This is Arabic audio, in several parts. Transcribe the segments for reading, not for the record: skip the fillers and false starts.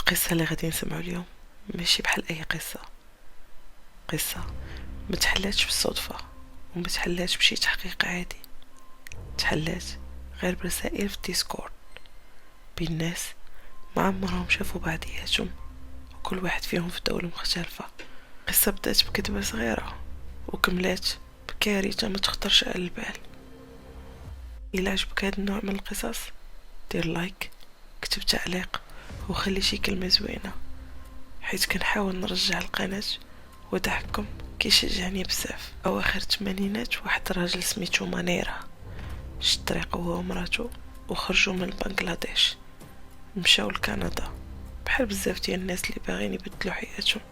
القصة اللي غادي نسمعو اليوم ماشي بحال اي قصة متحلاتش بالصدفة ومتحلاتش بشي تحقيق عادي. تحلات غير برسائل في ديسكورد بين ناس ما عمرهم شافوا بعضياتهم، وكل واحد فيهم في دولة مختلفة. قصة بدات بكذبة صغيرة وكملات بكارثة ما تخطرش على البال. إلا عجبك هاد النوع من القصص دير لايك، كتب تعليق، وخلي شي كلمة زوينة، حيت كنحاول نرجع القناة وضحكم كيشجعني بزاف. اواخر الثمانينات واحد راجل سميتو مانيرا شد طريقه هو ومراتو وخرجوا من بنغلاديش، مشاو لكندا بحال بزاف ديال الناس اللي باغيين يبدلوا حياتهم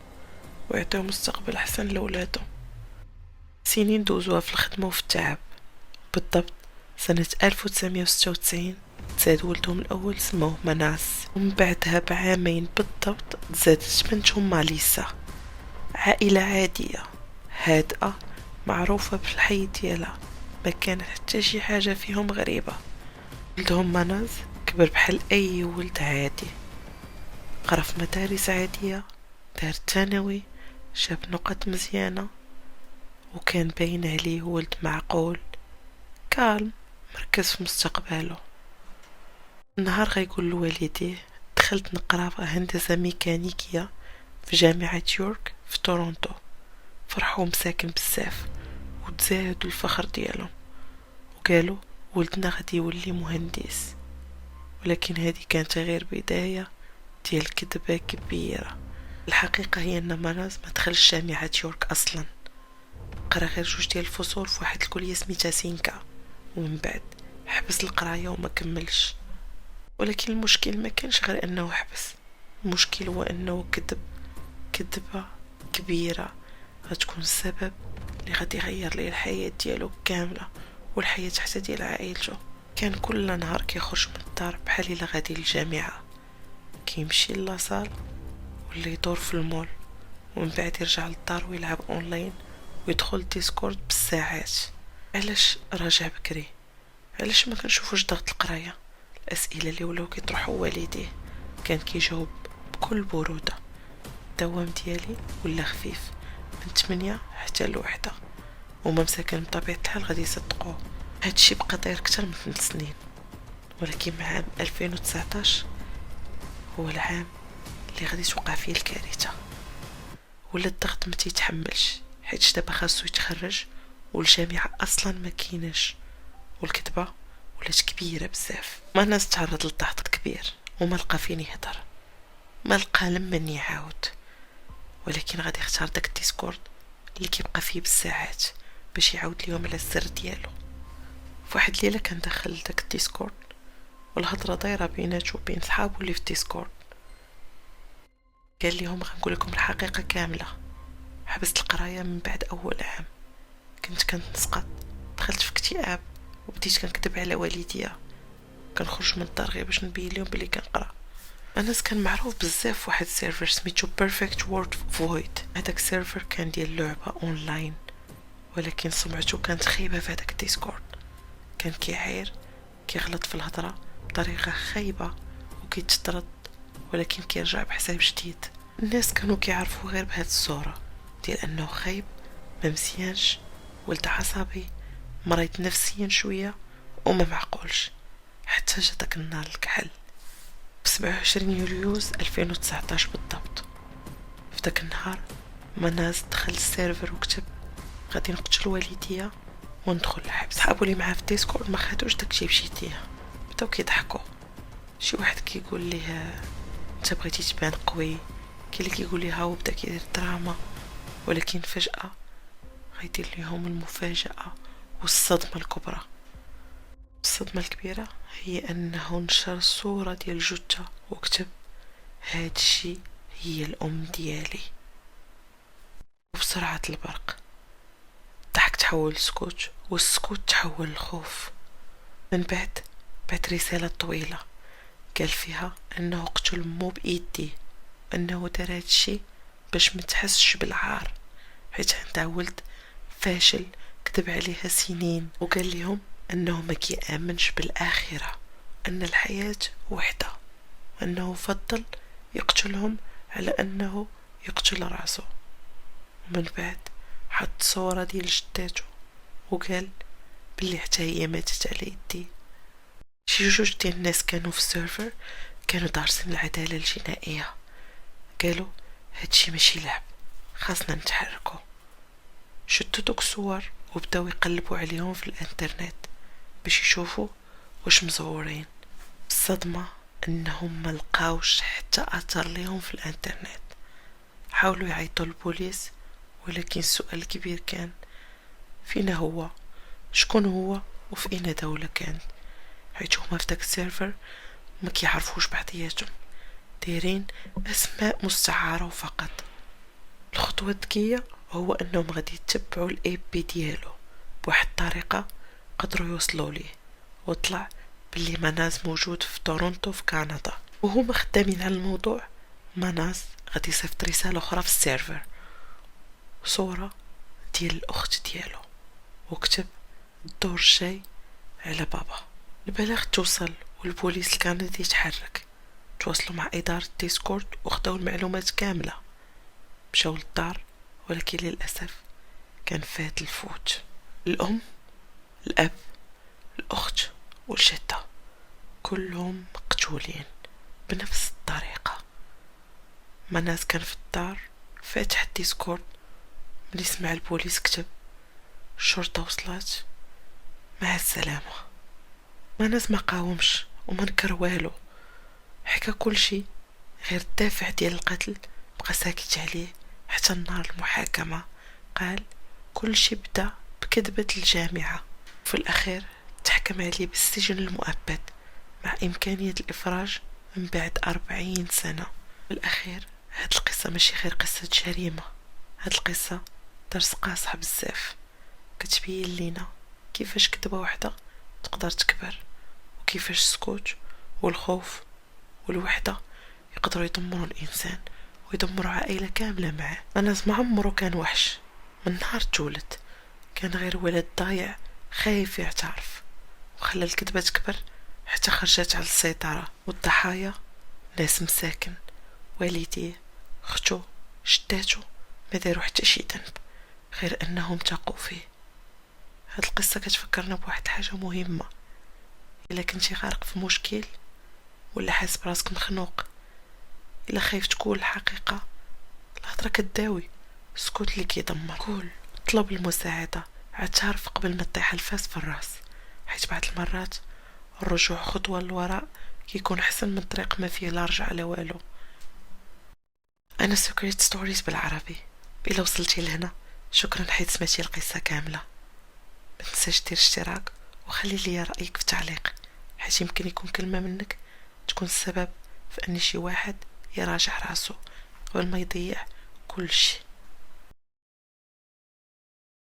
ويعطيو مستقبل احسن لولادهم. سنين دوزوها في الخدمه وفي التعب. بالضبط سنة 1996 تزاد ولدهم الأول سموه مناس، ومن بعدها بعامين بالضبط تزادت بنتهم ماليسا. عائلة عادية هادئة معروفة بالحي ديالها، ما كان حتى شي حاجة فيهم غريبة. ولدهم مناس كبر بحال أي ولد عادي، قرا في مدارس عادية، دار الثانوي، جاب نقط مزيانة، وكان باين عليه ولد معقول كالم مركز في مستقبله. نهار غيقول لوالديه دخلت نقرا هندسة ميكانيكية في جامعة يورك في تورونتو. فرحوا مساكن بزاف وتزايدوا الفخر ديالهم وقالوا ولدنا غادي يولي مهندس. ولكن هذه كانت غير بداية ديال كذبة كبيرة. الحقيقة هي ان مناس ما دخلش جامعة يورك اصلا، قرا غير جوج ديال الفصول في واحد الكلية سميتها سينكا، ومن بعد حبس القراية وما كملش. ولكن المشكل ما كانش غير انه حبس، المشكل هو انه كذبة كبيرة غتكون السبب اللي غادي يغير ليه الحياة ديالو كاملة والحياة حتى ديال عائلته. كان كل نهار كيخرج من الدار بحال الا غادي للجامعة، كيمشي لاصال ولا يدور في المول، ومن بعد يرجع للدار ويلعب اونلاين ويدخل ديسكورد بالساعات. علاش راجع بكري؟ علاش ما كنشوفوش ضغط القرايه؟ الاسئله اللي ولاو كيطرحوا والديه كان كيجاوب بكل برودة. الدوام ديالي ولا خفيف من 8 حتى ل1، وما مساكن بطبيعة الحال غادي يصدقوه. هادشي بقى داير كتر من 8 سنين. ولكن مع عام 2019 هو العام اللي غادي توقع فيه الكارثة. ولا الضغط ما تيتحملش، حيت دابا خاصو يتخرج والجامعة اصلا ما كيناش، والكتبة ولات كبيرة بزاف. ما ناس تعرض للضغط كبير وما لقى فين يهضر، ما لقى لمن يعاود. ولكن غادي يختار داك الديسكورد اللي كيبقى فيه بالساعات باش يعاود ليهم على السر ديالو. فواحد ليلة كان دخل داك الديسكورد والهضره دايره بيناتو وبين صحابو اللي في الديسكورد. قال لهم غنقول لكم الحقيقه كامله، حبست القرايه من بعد اول عام، كنت كنسقط، دخلت في اكتئاب وبديت كنكذب على والديا، كنخرج من الدار غير باش نبين لهم بلي كنقرا. انس كان معروف بزاف في واحد السيرفر سميتو بيرفكت وورد فويد. هذاك السيرفر كان ديال لعبه اونلاين، ولكن سمعته كانت خايبه في هذاك الديسكورد. كان كيعاير، كيغلط في الهضره بطريقه خايبه وكيتطرد، ولكن كيرجع بحساب جديد. الناس كانوا كيعرفوا غير بهاد الصوره ديال انه خايب، ما مزيانش، ولد عصبي، مريض نفسيا شويه وما معقولش. حتى جا داك النهار الكحل ب 27 يوليوز 2019 بالضبط. في داك النهار مناس دخل السيرفر وكتب غادي نقتل والديا وندخل الحبس. صحابو اللي معاه في ديسكورد ما خدوش داكشي بجديه، بداو كيضحكوا. شي واحد كيقول ليه انت بغيتي تبان قوي، كاين اللي كيقول ليه هاو بدا كيدير دراما. ولكن فجأة غيدير ليهم المفاجأة والصدمة الكبرى. الصدمة الكبيرة هي انه نشر صورة ديال جثة وكتب هادشي هي الام ديالي. وبسرعة البرق الضحك تحول لسكوت والسكوت تحول لخوف. من بعد رسالة طويلة قال فيها انه قتل مو بايدي، انه دار هادشي باش متحسش بالعار حيت عندها ولد فاشل كذب عليها سنين. وقال لهم انه ما كيامنش بالاخره، ان الحياه وحده، انه فضل يقتلهم على أنه يقتل راسه. ومن بعد حط صورة ديال جداتو وقال بلي حتى هي ماتت على يدي. شي جوج ديال الناس كانوا في السيرفر كانوا دارسين العدالة الجنائية، قالوا هادشي ماشي لعب، خاصنا نتحركو. شدوا دوك الصور وبداو يقلبوا عليهم في الانترنت باش يشوفوا واش مزورين. الصدمة انهم ما لقاوش حتى اثر ليهم في الانترنت. حاولوا يعيطوا للبوليس، ولكن السؤال الكبير كان فين هو، شكون هو، وفي اين دولة كان، حيت هما في داك السيرفر ما كيعرفوش بعضياتهم، دايرين اسماء مستعارة فقط. الخطوة الذكية هو انهم غادي يتبعوا الاي بي ديالو بواحد الطريقة قدروا يوصلوا ليه، وطلع باللي مناز موجود في تورونتو في كندا. وهما خدامين على الموضوع، مناز غادي يصيفط رسالة اخرى في السيرفر، صورة ديال الاخت ديالو، وكتب الدور الجاي على بابا. البلاغ توصل والبوليس الكندي يتحرك، تواصلوا مع إدارة ديسكورد وخداو المعلومات كاملة، مشاو للدار، ولكن للأسف كان فات الفوت. الأم، الأب، الأخت والجدة كلهم مقتولين بنفس الطريقة. مناس كان في الدار فاتح الديسكورد، ملي سمع البوليس كتب الشرطة وصلت، مع السلامة. مناس ما قاومش وما نكر والو، حكى كل شي غير الدافع ديال القتل بقى ساكت عليه حتى نهار المحاكمة. قال كل شي بدا بكذبة الجامعة، وفي الأخير تحكم عليه بالسجن المؤبد مع إمكانية الإفراج من بعد 40 سنة. في الأخير هاد القصة ماشي غير قصة جريمة، هاد القصة درس قاصح بزاف، كتبين لينا كيفاش كذبة وحدة تقدر تكبر، وكيفاش السكوت والخوف والوحدة يقدروا يدمروا الإنسان ويدمروا عائلة كاملة معه. أنس ما عمره كان وحش، من نهار تولد كان غير ولد ضايع خايف يعترف، وخلى الكذبة تكبر حتى خرجت على السيطرة. والضحايا ناس مساكن، والديه، اختو، جداتو ما داروا حتى شي ذنب غير انهم تاقوا فيه. هاد القصة كتفكرنا بواحد الحاجة مهمة، الا كنتي غارق في مشكل ولا حاس براسك مخنوق، الا خايف تقول الحقيقة، الهضرة كداوي، السكوت اللي كيدمر. قول، طلب المساعدة، اعترف قبل ما تطيح الفاس في الراس، حيت بعض المرات الرجوع خطوة للوراء كيكون حسن من طريق ما فيه لا رجع لا والو. انا سكريت ستوريز بالعربي. الا وصلتي لهنا شكرا حيت سمعتي القصة كاملة. ما تنساش دير اشتراك وخلي لي رأيك في تعليق، حيت يمكن يكون كلمة منك تكون السبب في ان شي واحد يراجع راسو قبل ما يضيع كل شي.